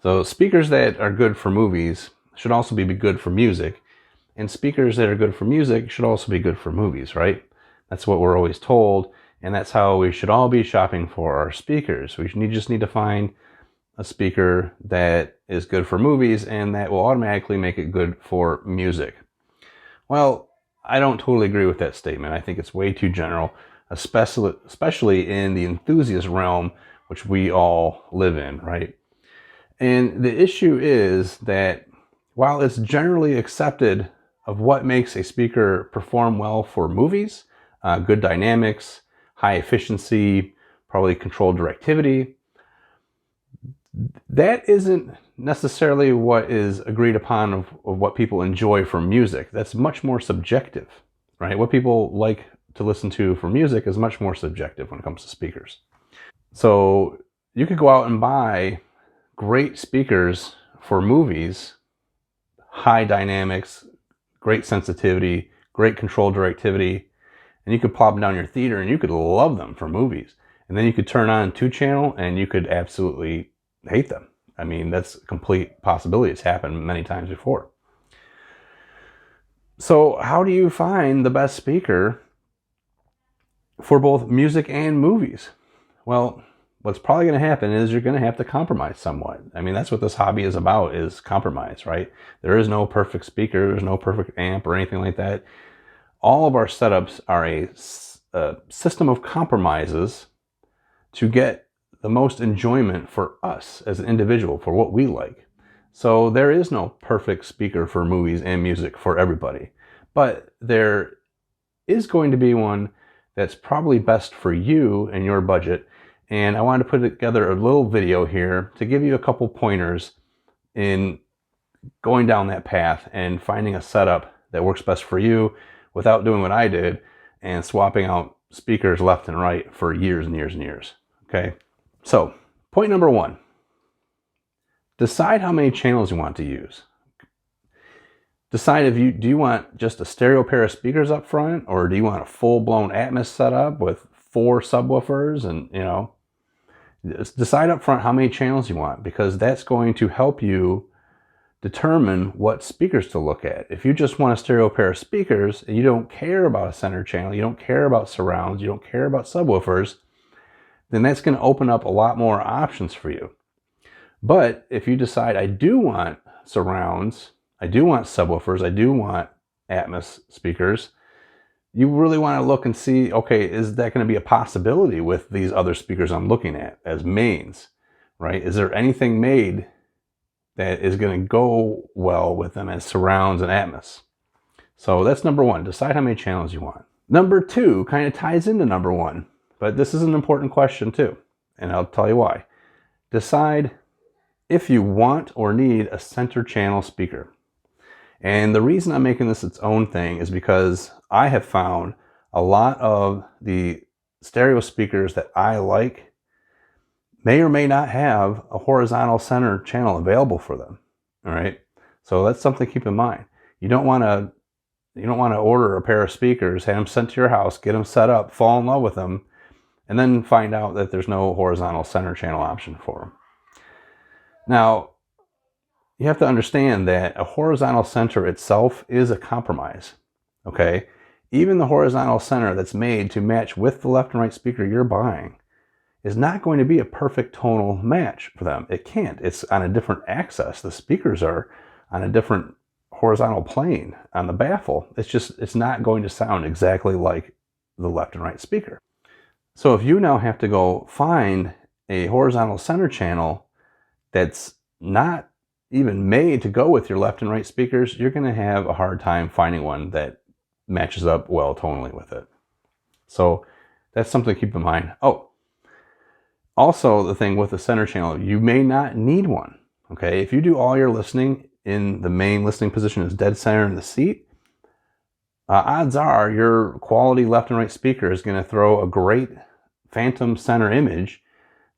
So speakers that are good for movies should also be good for music, and speakers that are good for music should also be good for movies, right? That's what we're always told, and that's how we should all be shopping for our speakers. Just need to find a speaker that is good for movies, and that will automatically make it good for music. Well, I don't totally agree with that statement. I think it's way too general, especially in the enthusiast realm, which we all live in, right? And the issue is that while it's generally accepted of what makes a speaker perform well for movies, good dynamics, high efficiency, probably controlled directivity, that isn't necessarily what is agreed upon of what people enjoy for music. That's much more subjective, right? What people like to listen to for music is much more subjective when it comes to speakers. So you could go out and buy great speakers for movies, high dynamics, great sensitivity, great control directivity, and you could plop them down your theater and you could love them for movies. And then you could turn on 2-channel and you could absolutely hate them. I mean, that's a complete possibility. It's happened many times before. So how do you find the best speaker for both music and movies? Well, what's probably going to happen is you're going to have to compromise somewhat. I mean, that's what this hobby is about, is compromise, right? There is no perfect speaker. There's no perfect amp or anything like that. All of our setups are a system of compromises to get the most enjoyment for us as an individual, for what we like. So there is no perfect speaker for movies and music for everybody, but there is going to be one that's probably best for you and your budget. And I wanted to put together a little video here to give you a couple pointers in going down that path and finding a setup that works best for you without doing what I did and swapping out speakers left and right for years and years and years. Okay, so point number 1, decide how many channels you want to use. Decide do you want just a stereo pair of speakers up front, or do you want a full-blown Atmos setup with 4 subwoofers, and decide up front how many channels you want, because that's going to help you determine what speakers to look at. If you just want a stereo pair of speakers and you don't care about a center channel, you don't care about surrounds, you don't care about subwoofers, then that's going to open up a lot more options for you. But if you decide, I do want surrounds, I do want subwoofers, I do want Atmos speakers, you really want to look and see, okay, is that going to be a possibility with these other speakers I'm looking at as mains, right? Is there anything made that is going to go well with them as surrounds and Atmos? So that's number 1, decide how many channels you want. Number 2 kind of ties into number 1, but this is an important question too, and I'll tell you why. Decide if you want or need a center channel speaker. And the reason I'm making this its own thing is because I have found a lot of the stereo speakers that I like may or may not have a horizontal center channel available for them. All right, so that's something to keep in mind. You don't want to order a pair of speakers, have them sent to your house, get them set up, fall in love with them, and then find out that there's no horizontal center channel option for them. Now, you have to understand that a horizontal center itself is a compromise, okay? Even the horizontal center that's made to match with the left and right speaker you're buying is not going to be a perfect tonal match for them. It can't. It's on a different axis. The speakers are on a different horizontal plane on the baffle. It's not going to sound exactly like the left and right speaker. So if you now have to go find a horizontal center channel that's not even made to go with your left and right speakers, you're going to have a hard time finding one that matches up well tonally with it. So that's something to keep in mind. Oh, also the thing with the center channel, you may not need one. Okay, if you do all your listening in the main listening position is dead center in the seat, odds are your quality left and right speaker is going to throw a great phantom center image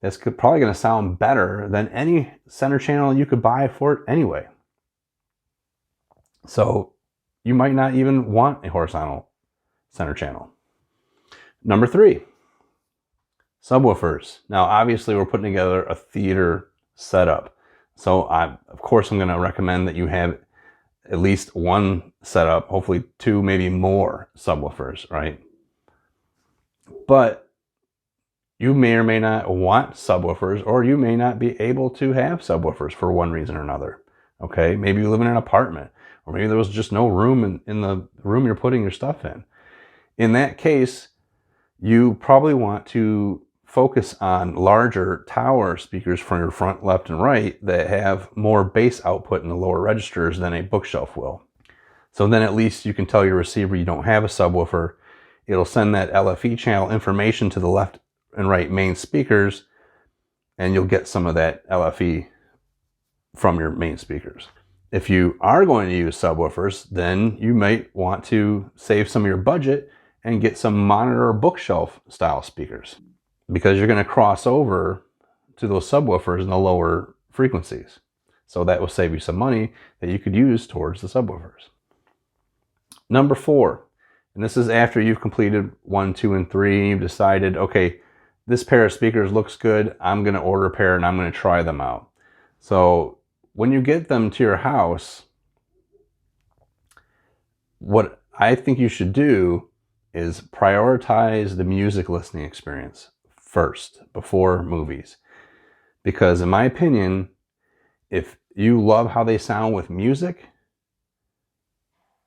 that's probably going to sound better than any center channel you could buy for it anyway. So you might not even want a horizontal center channel. Number 3, subwoofers. Now obviously we're putting together a theater setup. So of course, I'm going to recommend that you have at least one setup, hopefully two, maybe more subwoofers, right? But you may or may not want subwoofers, or you may not be able to have subwoofers for one reason or another. Okay, maybe you live in an apartment, or maybe there was just no room in the room you're putting your stuff in. In that case, you probably want to focus on larger tower speakers from your front, left, and right that have more bass output in the lower registers than a bookshelf will. So then at least you can tell your receiver you don't have a subwoofer. It'll send that LFE channel information to the left and right main speakers, and you'll get some of that LFE from your main speakers. If you are going to use subwoofers, then you might want to save some of your budget and get some monitor or bookshelf style speakers, because you're going to cross over to those subwoofers in the lower frequencies. So that will save you some money that you could use towards the subwoofers. Number 4, and this is after you've completed 1, 2, and 3, you've decided, okay, this pair of speakers looks good, I'm going to order a pair and I'm going to try them out. So when you get them to your house, what I think you should do is prioritize the music listening experience first before movies. Because in my opinion, if you love how they sound with music,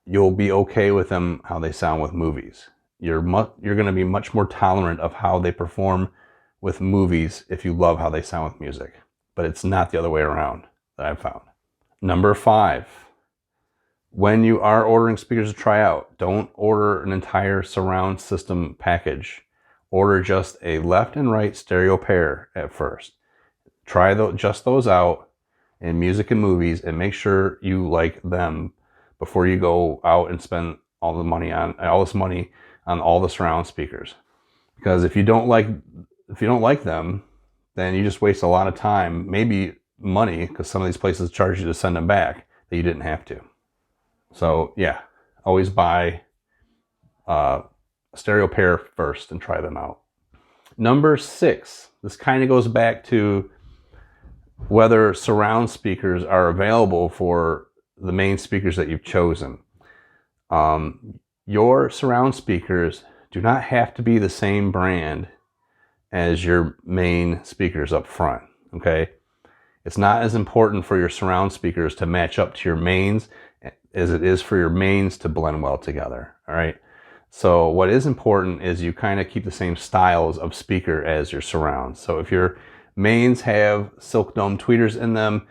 you'll be okay with them how they sound with movies. You're going to be much more tolerant of how they perform with movies if you love how they sound with music. But it's not the other way around that I've found. Number 5. When you are ordering speakers to try out, don't order an entire surround system package. Order just a left and right stereo pair at first. Try just those out in music and movies, and make sure you like them before you go out and spend all this money on all the surround speakers. Because if you don't like them, then you just waste a lot of time, maybe money, because some of these places charge you to send them back that you didn't have to. So yeah, always buy a stereo pair first and try them out. Number 6, this kind of goes back to whether surround speakers are available for the main speakers that you've chosen. Your surround speakers do not have to be the same brand as your main speakers up front, okay? It's not as important for your surround speakers to match up to your mains as it is for your mains to blend well together, all right? So what is important is you kind of keep the same styles of speaker as your surrounds. So if your mains have silk dome tweeters in them,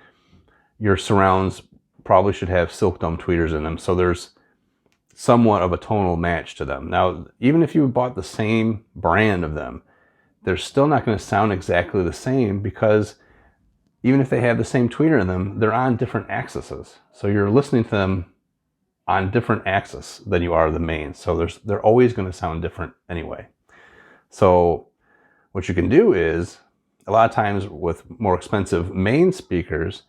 your surrounds probably should have silk dome tweeters in them, so there's somewhat of a tonal match to them. Now, even if you bought the same brand of them, they're still not going to sound exactly the same, because even if they have the same tweeter in them, they're on different axes. So you're listening to them on different axes than you are the mains. So they're always going to sound different anyway. So what you can do is, a lot of times with more expensive main speakers,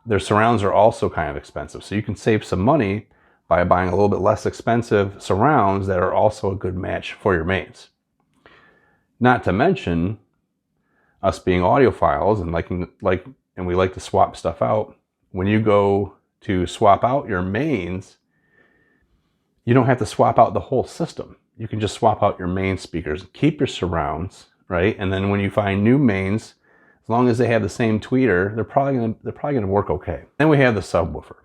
their surrounds are also kind of expensive. So you can save some money by buying a little bit less expensive surrounds that are also a good match for your mains. Not to mention, us being audiophiles and we like to swap stuff out. When you go to swap out your mains, you don't have to swap out the whole system. You can just swap out your main speakers, keep your surrounds, right? And then when you find new mains, as long as they have the same tweeter, they're probably gonna work okay. Then we have the subwoofer.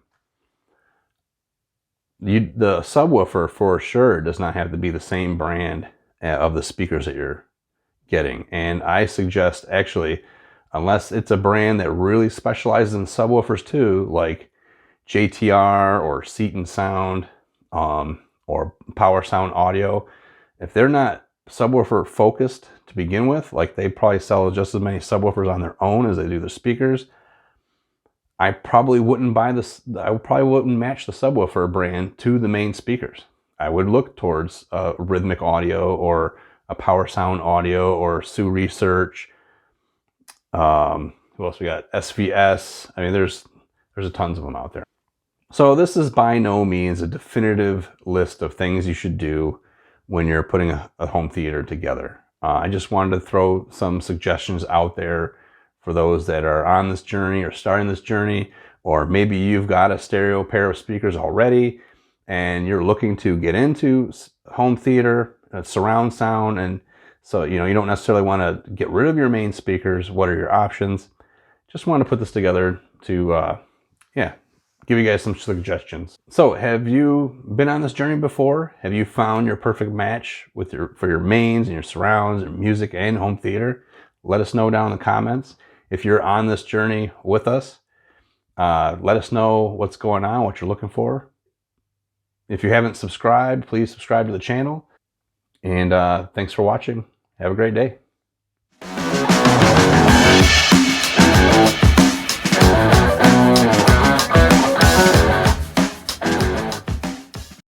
The subwoofer for sure does not have to be the same brand of the speakers that you're getting. And I suggest, actually, unless it's a brand that really specializes in subwoofers too, like JTR or Seton Sound or Power Sound Audio, if they're not subwoofer focused to begin with, like they probably sell just as many subwoofers on their own as they do the speakers, I probably wouldn't buy this. I probably wouldn't match the subwoofer brand to the main speakers. I would look towards Rhythmic Audio or a Power Sound Audio or Sioux Research. Who else we got? SVS. I mean, there's a tons of them out there. So this is by no means a definitive list of things you should do when you're putting a home theater together. I just wanted to throw some suggestions out there for those that are on this journey or starting this journey, or maybe you've got a stereo pair of speakers already and you're looking to get into home theater, surround sound, and so you don't necessarily want to get rid of your main speakers. What are your options? Just want to put this together to give you guys some suggestions. So have you been on this journey before? Have you found your perfect match for your mains and your surrounds and music and home theater? Let us know down in the comments. If you're on this journey with us, let us know what's going on, what you're looking for. If you haven't subscribed, please subscribe to the channel. And thanks for watching. Have a great day.